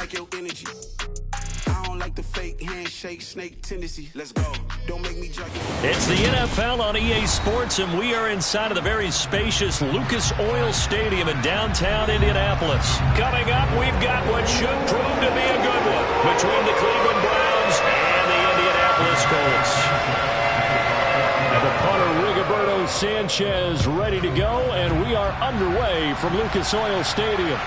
like your energy. I don't like the fake handshake snake tendency. Let's go. Don't make me judge you. It's the NFL on EA Sports, and we are inside of the very spacious Lucas Oil Stadium in downtown Indianapolis. Coming up, we've got what should prove to be a good one between the Cleveland Browns and the Indianapolis Colts. And the punter, Rigoberto Sanchez, ready to go, and we are underway from Lucas Oil Stadium.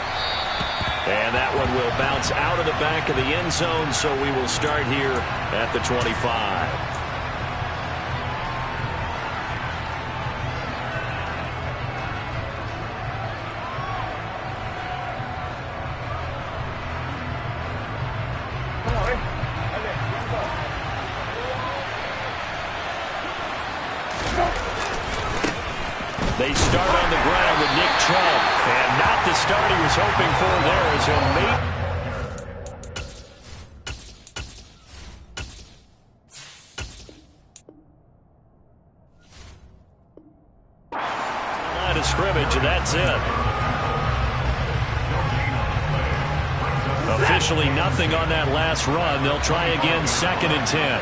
And that one will bounce out of the back of the end zone, so we will start here at the 25. They start on the ground with Nick Chubb, and not the start he was hoping for there as he'll meet. Line of scrimmage, and that's it. Officially nothing on that last run. They'll try again, 2nd and 10.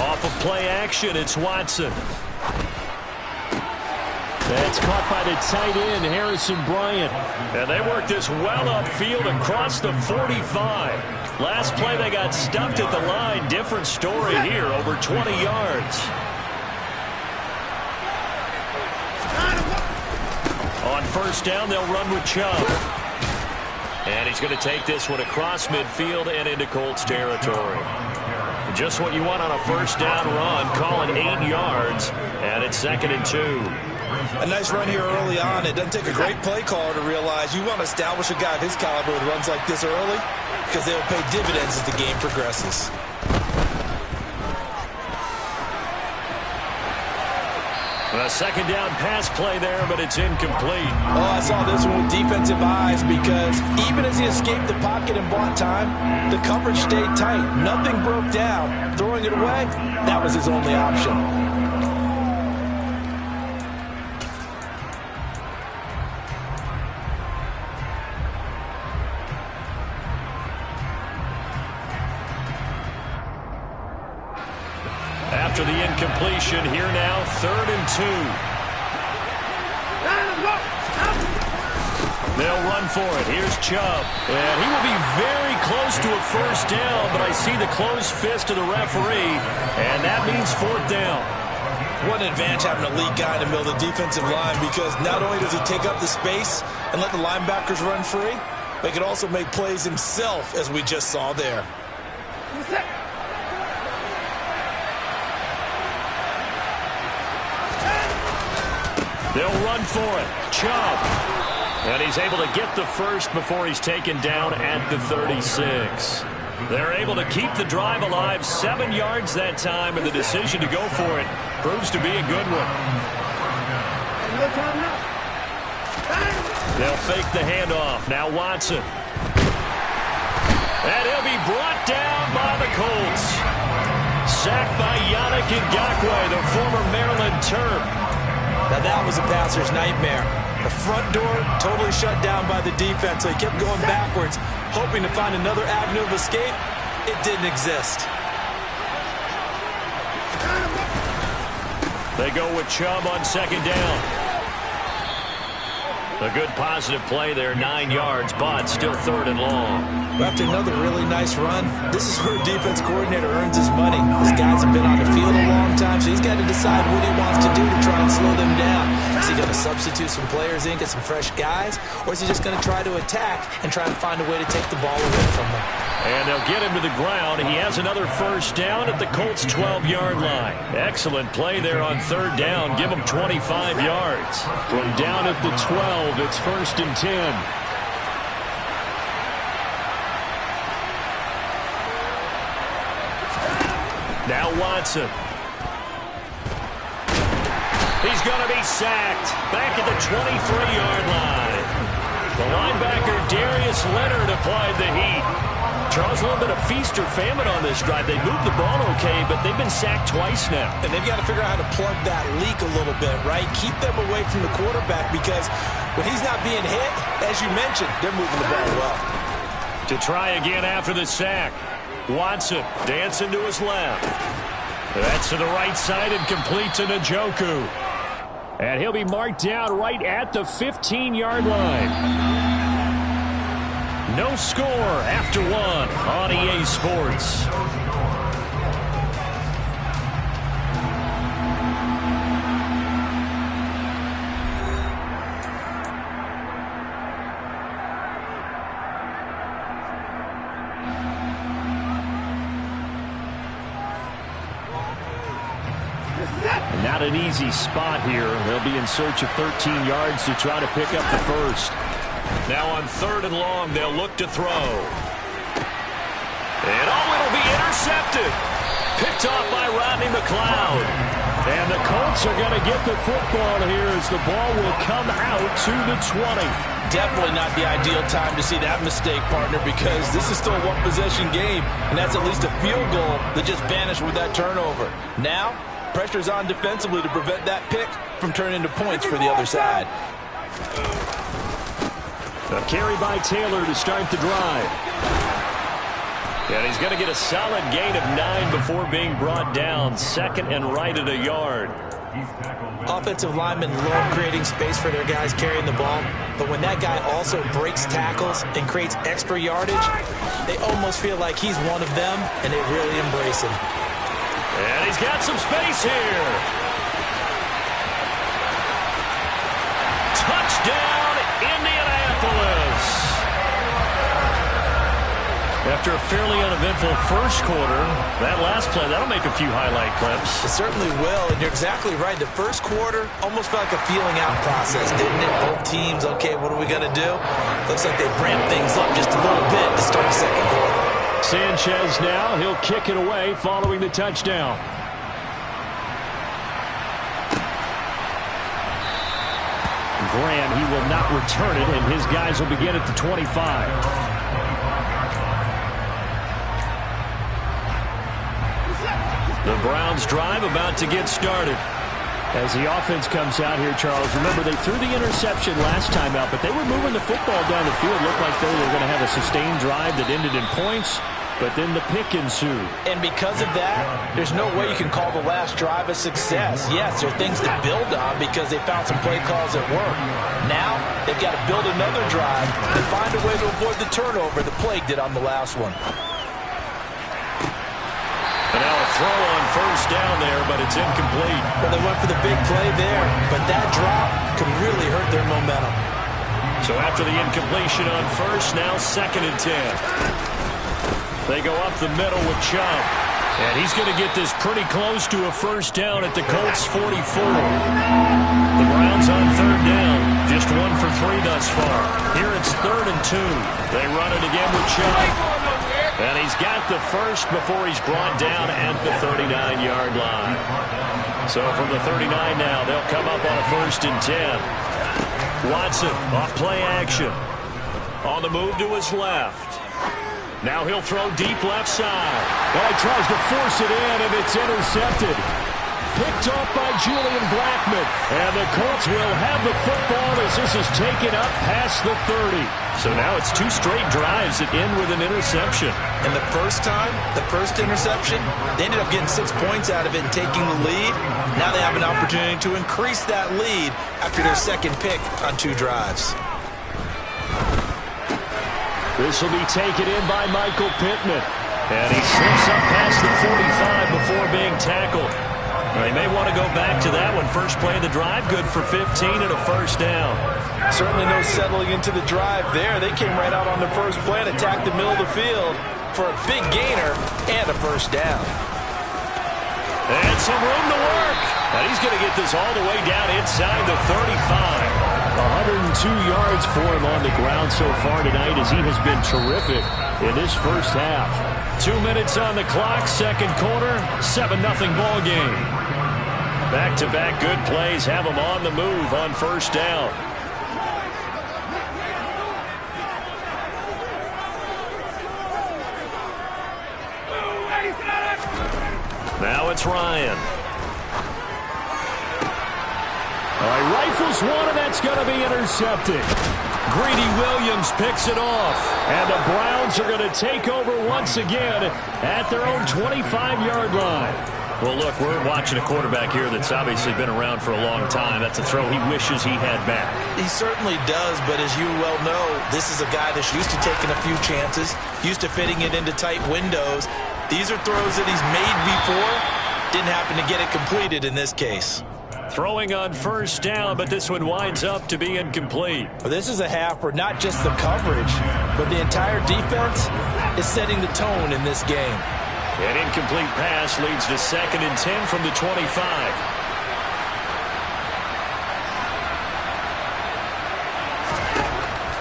Off of play action, it's Watson. That's caught by the tight end, Harrison Bryant. And they worked this well upfield across the 45. Last play, they got stuffed at the line. Different story here, over 20 yards. On first down, they'll run with Chubb. And he's going to take this one across midfield and into Colts territory. Just what you want on a first down run. Call it 8 yards, and it's 2nd and 2. A nice run here early on. It doesn't take a great play caller to realize you want to establish a guy of his caliber with runs like this early because they will pay dividends as the game progresses. A second down pass play there, but it's incomplete. Oh, I saw this one with defensive eyes because even as he escaped the pocket and bought time, the coverage stayed tight. Nothing broke down. Throwing it away, that was his only option. After the incompletion, here now, 3rd and 2. They'll run for it. Here's Chubb. And he will be very close to a first down, but I see the closed fist of the referee, and that means 4th down. What an advantage having an elite guy in the middle of the defensive line, because not only does he take up the space and let the linebackers run free, but he can also make plays himself, as we just saw there. They'll run for it. Chubb. And he's able to get the first before he's taken down at the 36. They're able to keep the drive alive, 7 yards that time, and the decision to go for it proves to be a good one. They'll fake the handoff. Now Watson. And he'll be brought down by the Colts. Sacked by Yannick Ngakoue, the former Maryland Terp. Now that was a passer's nightmare. The front door totally shut down by the defense, so he kept going backwards, hoping to find another avenue of escape. It didn't exist. They go with Chubb on 2nd down. A good positive play there, 9 yards, but still 3rd and long. After another really nice run, this is where a defense coordinator earns his money. These guys have been on the field a long time, so he's got to decide what he wants to do to try and slow them down. Is he going to substitute some players in, get some fresh guys, or is he just going to try to attack and try and find a way to take the ball away from them? And they'll get him to the ground. He has another first down at the Colts' 12-yard line. Excellent play there on 3rd down. Give him 25 yards. From down at the 12, it's 1st and 10. Now Watson. He's going to be sacked back at the 23-yard line. The linebacker, Darius Leonard, applied the heat. Charles, a little bit of feast or famine on this drive. They moved the ball okay, but they've been sacked twice now. And they've got to figure out how to plug that leak a little bit, right? Keep them away from the quarterback, because When he's not being hit, as you mentioned, they're moving the ball well. To try again after the sack. Watson dancing to his left. That's to the right side and complete to Njoku. And he'll be marked down right at the 15-yard line. No score after one on EA Sports. Not an easy spot here. They'll be in search of 13 yards to try to pick up the first. Now on 3rd and long, they'll look to throw. And it'll be intercepted. Picked off by Rodney McLeod. And the Colts are going to get the football here as the ball will come out to the 20. Definitely not the ideal time to see that mistake, partner, because this is still a one-possession game, and that's at least a field goal that just vanished with that turnover. Now, pressure's on defensively to prevent that pick from turning into points for the other side. A carry by Taylor to start the drive. And he's going to get a solid gain of 9 before being brought down. 2nd and right at a yard. Offensive linemen love creating space for their guys carrying the ball, but when that guy also breaks tackles and creates extra yardage, they almost feel like he's one of them, and they really embrace him. And he's got some space here. Touchdown, Indianapolis. After a fairly uneventful first quarter, that last play, that'll make a few highlight clips. It certainly will, and you're exactly right. The first quarter almost felt like a feeling out process, didn't it? Both teams, okay, what are we going to do? Looks like they ramped things up just a little bit to start the second quarter. Sanchez now, he'll kick it away following the touchdown. Graham, he will not return it, and his guys will begin at the 25. The Browns drive about to get started. As the offense comes out here, Charles, remember they threw the interception last time out, but they were moving the football down the field. Looked like they were going to have a sustained drive that ended in points, but then the pick ensued. And because of that, there's no way you can call the last drive a success. Yes, there are things to build on because they found some play calls that work. Now, they've got to build another drive and find a way to avoid the turnover the Plague did on the last one. And now a throw on first down there, but it's incomplete. Well, they went for the big play there, but that drop could really hurt their momentum. So after the incompletion on first, now 2nd and 10. They go up the middle with Chubb. And he's going to get this pretty close to a first down at the Colts 44. The Browns on 3rd down. Just 1 for 3 thus far. Here it's 3rd and 2. They run it again with Chubb. And he's got the first before he's brought down at the 39-yard line. So from the 39 now, they'll come up on a 1st and 10. Watson off play action. On the move to his left. Now he'll throw deep left side. Well, he tries to force it in, and it's intercepted. Picked off by Julian Blackmon. And the Colts will have the football as this is taken up past the 30. So now it's 2 straight drives that end with an interception. And the first time, the first interception, they ended up getting 6 points out of it and taking the lead. Now they have an opportunity to increase that lead after their second pick on 2 drives. This will be taken in by Michael Pittman. And he slips up past the 45 before being tackled. They may want to go back to that one. First play of the drive, good for 15 and a first down. Certainly no settling into the drive there. They came right out on the first play and attacked the middle of the field for a big gainer and a first down. And some room to work. And he's going to get this all the way down inside the 35. 102 yards for him on the ground so far tonight as he has been terrific in this first half. 2 minutes on the clock, second quarter, 7-0 ball game. Back-to-back good plays have him on the move on first down. Now it's Ryan. All right, right rifles one, and that's going to be intercepted. Greedy Williams picks it off, and the Browns are going to take over once again at their own 25-yard line. Well, look, we're watching a quarterback here that's obviously been around for a long time. That's a throw he wishes he had back. He certainly does, but as you well know, this is a guy that's used to taking a few chances, used to fitting it into tight windows. These are throws that he's made before. Didn't happen to get it completed in this case. Throwing on first down, but this one winds up to be incomplete. Well, this is a half where not just the coverage, but the entire defense is setting the tone in this game. An incomplete pass leads to 2nd and 10 from the 25.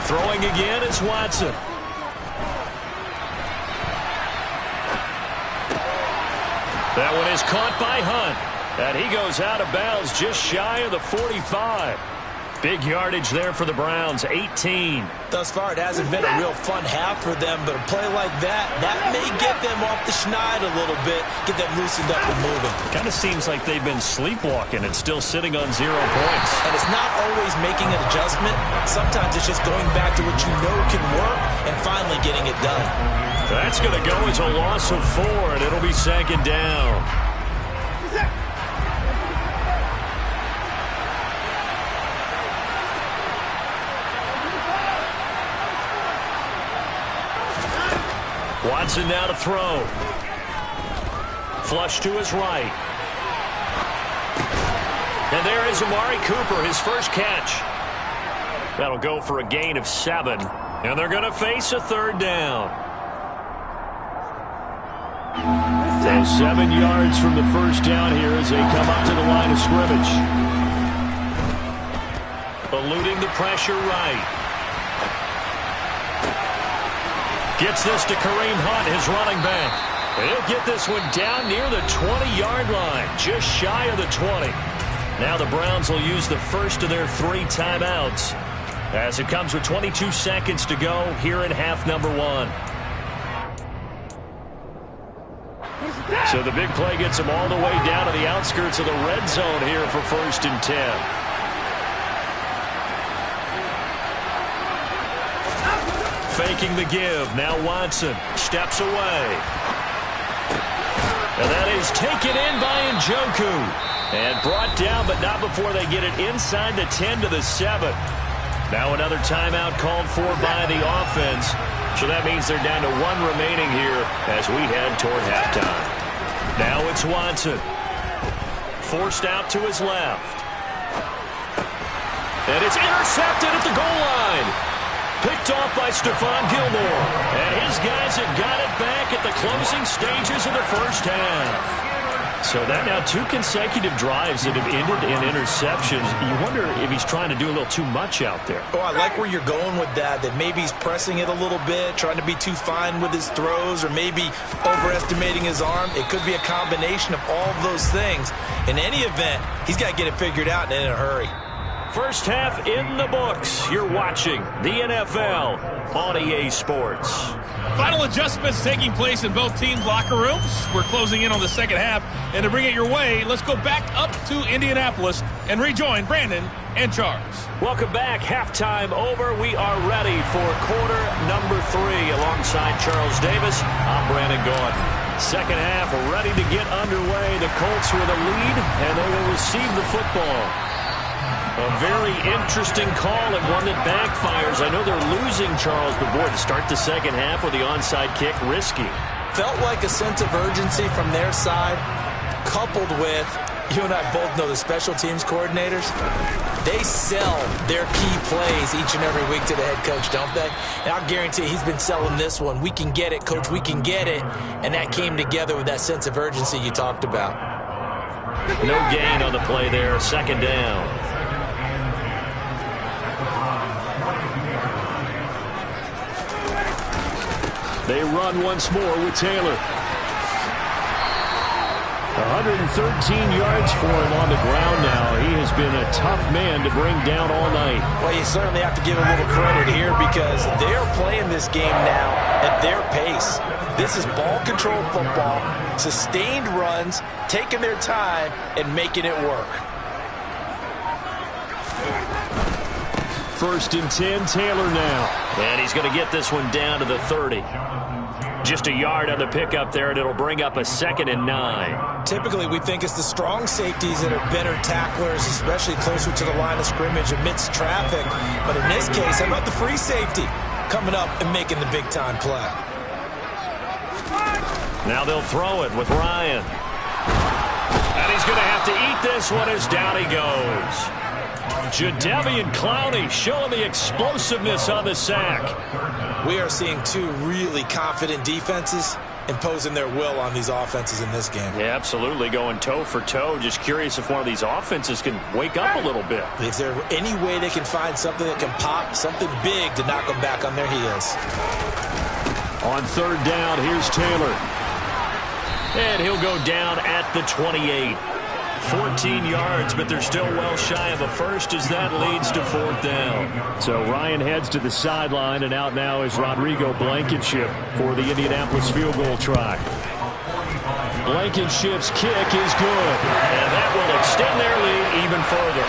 Throwing again is Watson. That one is caught by Hunt. And he goes out of bounds just shy of the 45. Big yardage there for the Browns, 18. Thus far, it hasn't been a real fun half for them, but a play like that may get them off the schneid a little bit, get them loosened up and moving. Kind of seems like they've been sleepwalking and still sitting on 0 points. And it's not always making an adjustment. Sometimes it's just going back to what you know can work and finally getting it done. That's going to go as a loss of 4, and it'll be 2nd down. Watson now to throw. Flush to his right. And there is Amari Cooper, his first catch. That'll go for a gain of 7. And they're going to face a 3rd down. So 7 yards from the first down here as they come up to the line of scrimmage. Eluding the pressure right. Gets this to Kareem Hunt, his running back. He'll get this one down near the 20-yard line, just shy of the 20. Now the Browns will use the first of their 3 timeouts as it comes with 22 seconds to go here in half number 1. So the big play gets them all the way down to the outskirts of the red zone here for 1st and 10. Faking the give. Now Watson steps away. And that is taken in by Njoku. And brought down, but not before they get it inside the 10 to the 7. Now another timeout called for by the offense. So that means they're down to 1 remaining here as we head toward halftime. Now it's Watson. Forced out to his left. And it's intercepted at the goal line. Picked off by Stephon Gilmore. And his guys have got it back at the closing stages of the first half. So that now 2 consecutive drives that have ended in interceptions. You wonder if he's trying to do a little too much out there. Oh, I like where you're going with that maybe he's pressing it a little bit, trying to be too fine with his throws, or maybe overestimating his arm. It could be a combination of all of those things. In any event, he's got to get it figured out and in a hurry. First half in the books. You're watching the NFL on EA Sports. Final adjustments taking place in both teams' locker rooms. We're closing in on the second half. And to bring it your way, let's go back up to Indianapolis and rejoin Brandon and Charles. Welcome back. Halftime over. We are ready for quarter number 3. Alongside Charles Davis, I'm Brandon Gordon. Second half ready to get underway. The Colts with a lead, and they will receive the football. A very interesting call and one that backfires. I know they're losing, Charles, but boy, to start the second half with the onside kick, risky. Felt like a sense of urgency from their side, coupled with, you and I both know the special teams coordinators, they sell their key plays each and every week to the head coach, don't they? And I'll guarantee he's been selling this one. We can get it, coach, we can get it. And that came together with that sense of urgency you talked about. No gain on the play there, 2nd down. They run once more with Taylor. 113 yards for him on the ground now. He has been a tough man to bring down all night. Well, you certainly have to give him a little credit here because they're playing this game now at their pace. This is ball control football, sustained runs, taking their time and making it work. 1st and 10, Taylor now. And he's going to get this one down to the 30. Just a yard on the pickup there, and it'll bring up a 2nd and 9. Typically, we think it's the strong safeties that are better tacklers, especially closer to the line of scrimmage amidst traffic. But in this case, how about the free safety coming up and making the big-time play? Now they'll throw it with Ryan. And he's going to have to eat this one as down he goes. Jadeveon Clowney showing the explosiveness on the sack. We are seeing two really confident defenses imposing their will on these offenses in this game. Yeah, absolutely, going toe for toe. Just curious if one of these offenses can wake up a little bit. Is there any way they can find something that can pop, something big to knock them back on their heels? On 3rd down, here's Taylor. And he'll go down at the 28. 14 yards, but they're still well shy of a first as that leads to 4th down. So Ryan heads to the sideline, and out now is Rodrigo Blankenship for the Indianapolis field goal try. Blankenship's kick is good, and that will extend their lead even further.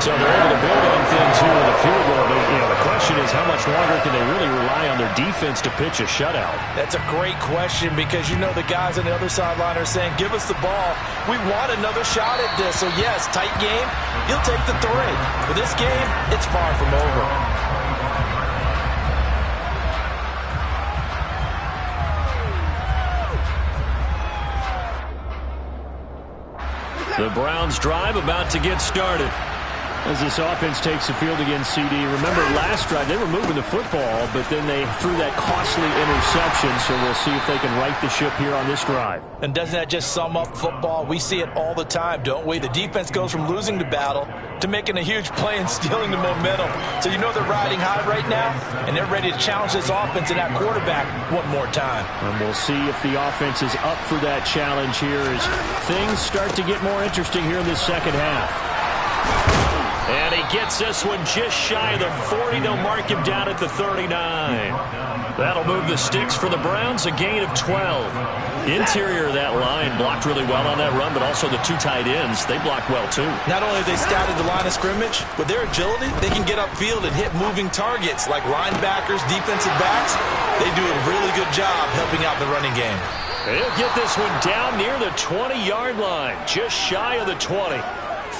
So they're able to build on things here with a field goal. The question is, how much longer can they really rely on their defense to pitch a shutout? That's a great question, because you know the guys on the other sideline are saying, give us the ball. We want another shot at this. So, yes, tight game. You'll take the 3. But this game, it's far from over. The Browns drive about to get started. As this offense takes the field against CD. Remember, last drive, they were moving the football, but then they threw that costly interception, so we'll see if they can right the ship here on this drive. And doesn't that just sum up football? We see it all the time, don't we? The defense goes from losing the battle to making a huge play and stealing the momentum. So you know they're riding high right now, and they're ready to challenge this offense and that quarterback one more time. And we'll see if the offense is up for that challenge here as things start to get more interesting here in this second half. And he gets this one just shy of the 40. They'll mark him down at the 39. That'll move the sticks for the Browns, a gain of 12. Interior of that line blocked really well on that run, but also the 2 tight ends, they blocked well too. Not only have they scouted the line of scrimmage, with their agility, they can get upfield and hit moving targets like linebackers, defensive backs. They do a really good job helping out the running game. He'll get this one down near the 20-yard line, just shy of the 20.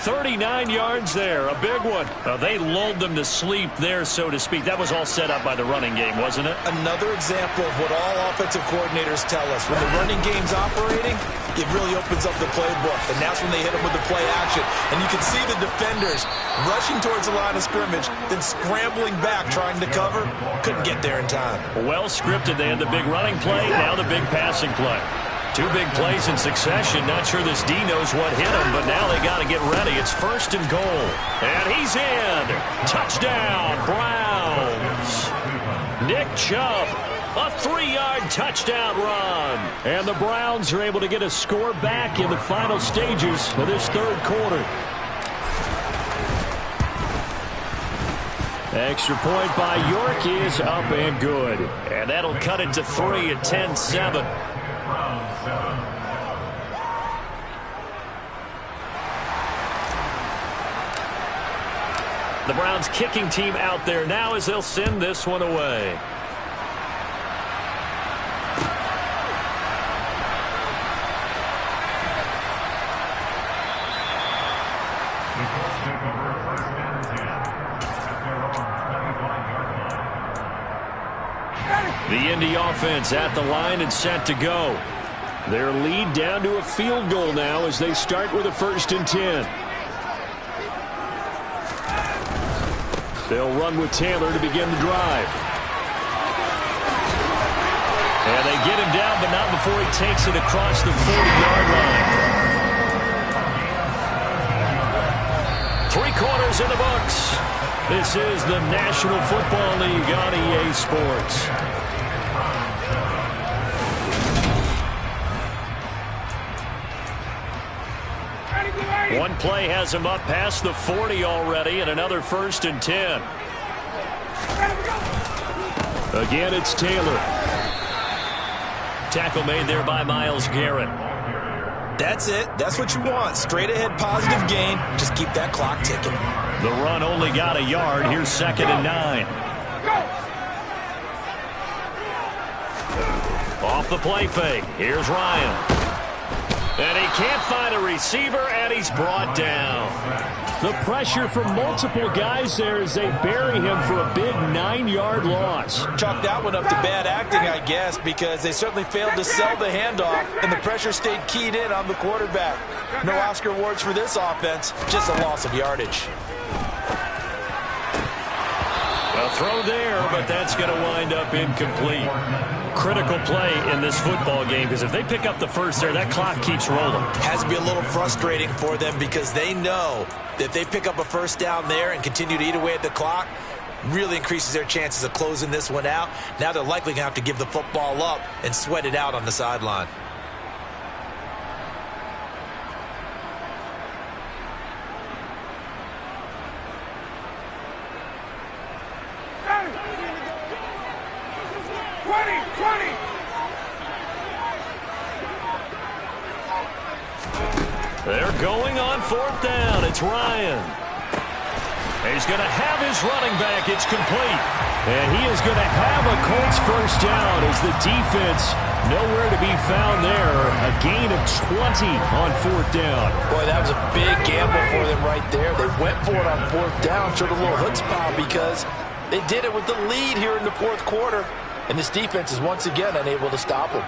39 yards there, a big one. They lulled them to sleep there, so to speak. That was all set up by the running game, wasn't it? Another example of what all offensive coordinators tell us. When the running game's operating, it really opens up the playbook, and that's when they hit them with the play action. And you can see the defenders rushing towards the line of scrimmage, then scrambling back, trying to cover. Couldn't get there in time. Well scripted. They had the big running play, now the big passing play. 2 big plays in succession. Not sure this D knows what hit him, but now they got to get ready. It's 1st and goal. And he's in. Touchdown, Browns. Nick Chubb, a 3-yard touchdown run. And the Browns are able to get a score back in the final stages of this 3rd quarter. Extra point by York is up and good. And that'll cut it to 3 at 10-7. The Browns kicking team out there now as they'll send this one away. The Indy offense at the line and set to go. Their lead down to a field goal now as they start with a 1st and 10. They'll run with Taylor to begin the drive. And they get him down, but not before he takes it across the 40-yard line. 3 quarters in the books. This is the National Football League on EA Sports. One play has him up past the 40 already, and another 1st and 10. Again, it's Taylor. Tackle made there by Myles Garrett. That's it. That's what you want. Straight ahead positive gain. Just keep that clock ticking. The run only got a yard. Here's 2nd and 9. Off the play fake. Here's Ryan. And he can't find a receiver, and he's brought down. The pressure from multiple guys there as they bury him for a big 9-yard loss. Chalk that one up to bad acting, I guess, because they certainly failed to sell the handoff, and the pressure stayed keyed in on the quarterback. No Oscar awards for this offense, just a loss of yardage. Well, throw there, but that's going to wind up incomplete. Critical play in this football game, because if they pick up the first there, that clock keeps rolling. Has to be a little frustrating for them because they know that if they pick up a first down there and continue to eat away at the clock, really increases their chances of closing this one out. Now they're likely going to have to give the football up and sweat it out on the sideline. They're going on 4th down. It's Ryan. He's going to have his running back. It's complete. And he is going to have a Colts first down as the defense nowhere to be found there. A gain of 20 on 4th down. Boy, that was a big gamble for them right there. They went for it on 4th down, showed a little chutzpah because they did it with the lead here in the 4th quarter. And this defense is once again unable to stop them.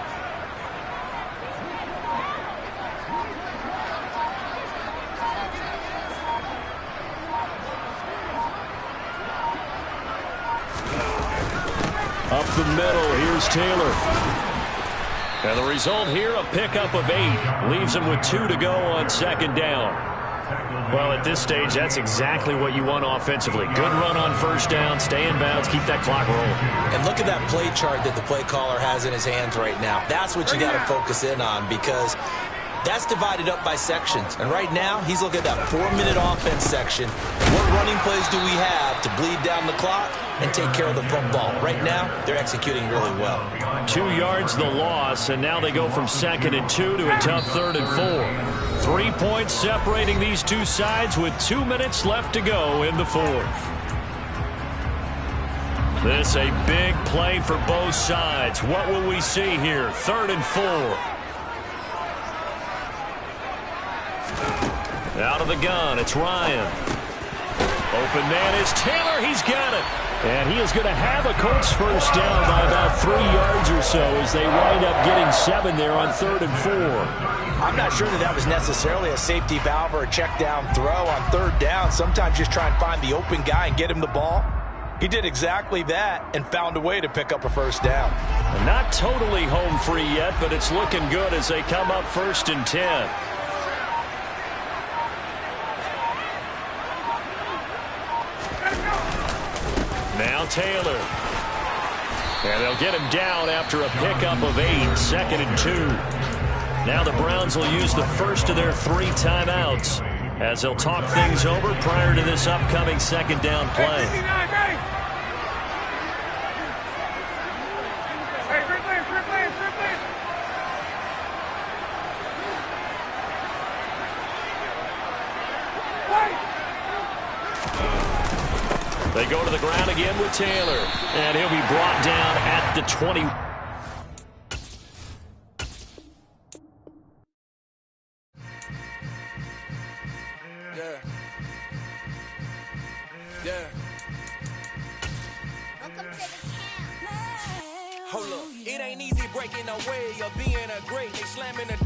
Up the middle, here's Taylor. And the result here, a pickup of 8. Leaves him with 2 to go on 2nd down. Well, at this stage, that's exactly what you want offensively. Good run on 1st down, stay in bounds, keep that clock rolling. And look at that play chart that the play caller has in his hands right now. That's what you got to focus in on because that's divided up by sections. And right now, he's looking at that 4-minute offense section. What running plays do we have to bleed down the clock and take care of the football? Right now, they're executing really well. 2 yards the loss, and now they go from 2nd and 2 to a tough 3rd and 4. 3 points separating these two sides with 2 minutes left to go in the 4th. This a big play for both sides. What will we see here? 3rd and 4. Out of the gun, it's Ryan. Open man is Taylor. He's got it. And he is going to have a Colts first down by about 3 yards or so as they wind up getting 7 there on 3rd and 4. I'm not sure that was necessarily a safety valve or a check down throw on 3rd down. Sometimes just try and find the open guy and get him the ball. He did exactly that and found a way to pick up a first down. Not totally home free yet, but it's looking good as they come up 1st and 10. Now Taylor. And they'll get him down after a pickup of 8, 2nd and 2. Now the Browns will use the first of their 3 timeouts as they'll talk things over prior to this upcoming 2nd down play. They go to the ground again with Taylor, and he'll be brought down at the 20. Hold up, it ain't easy breaking away or being a great. They slamming the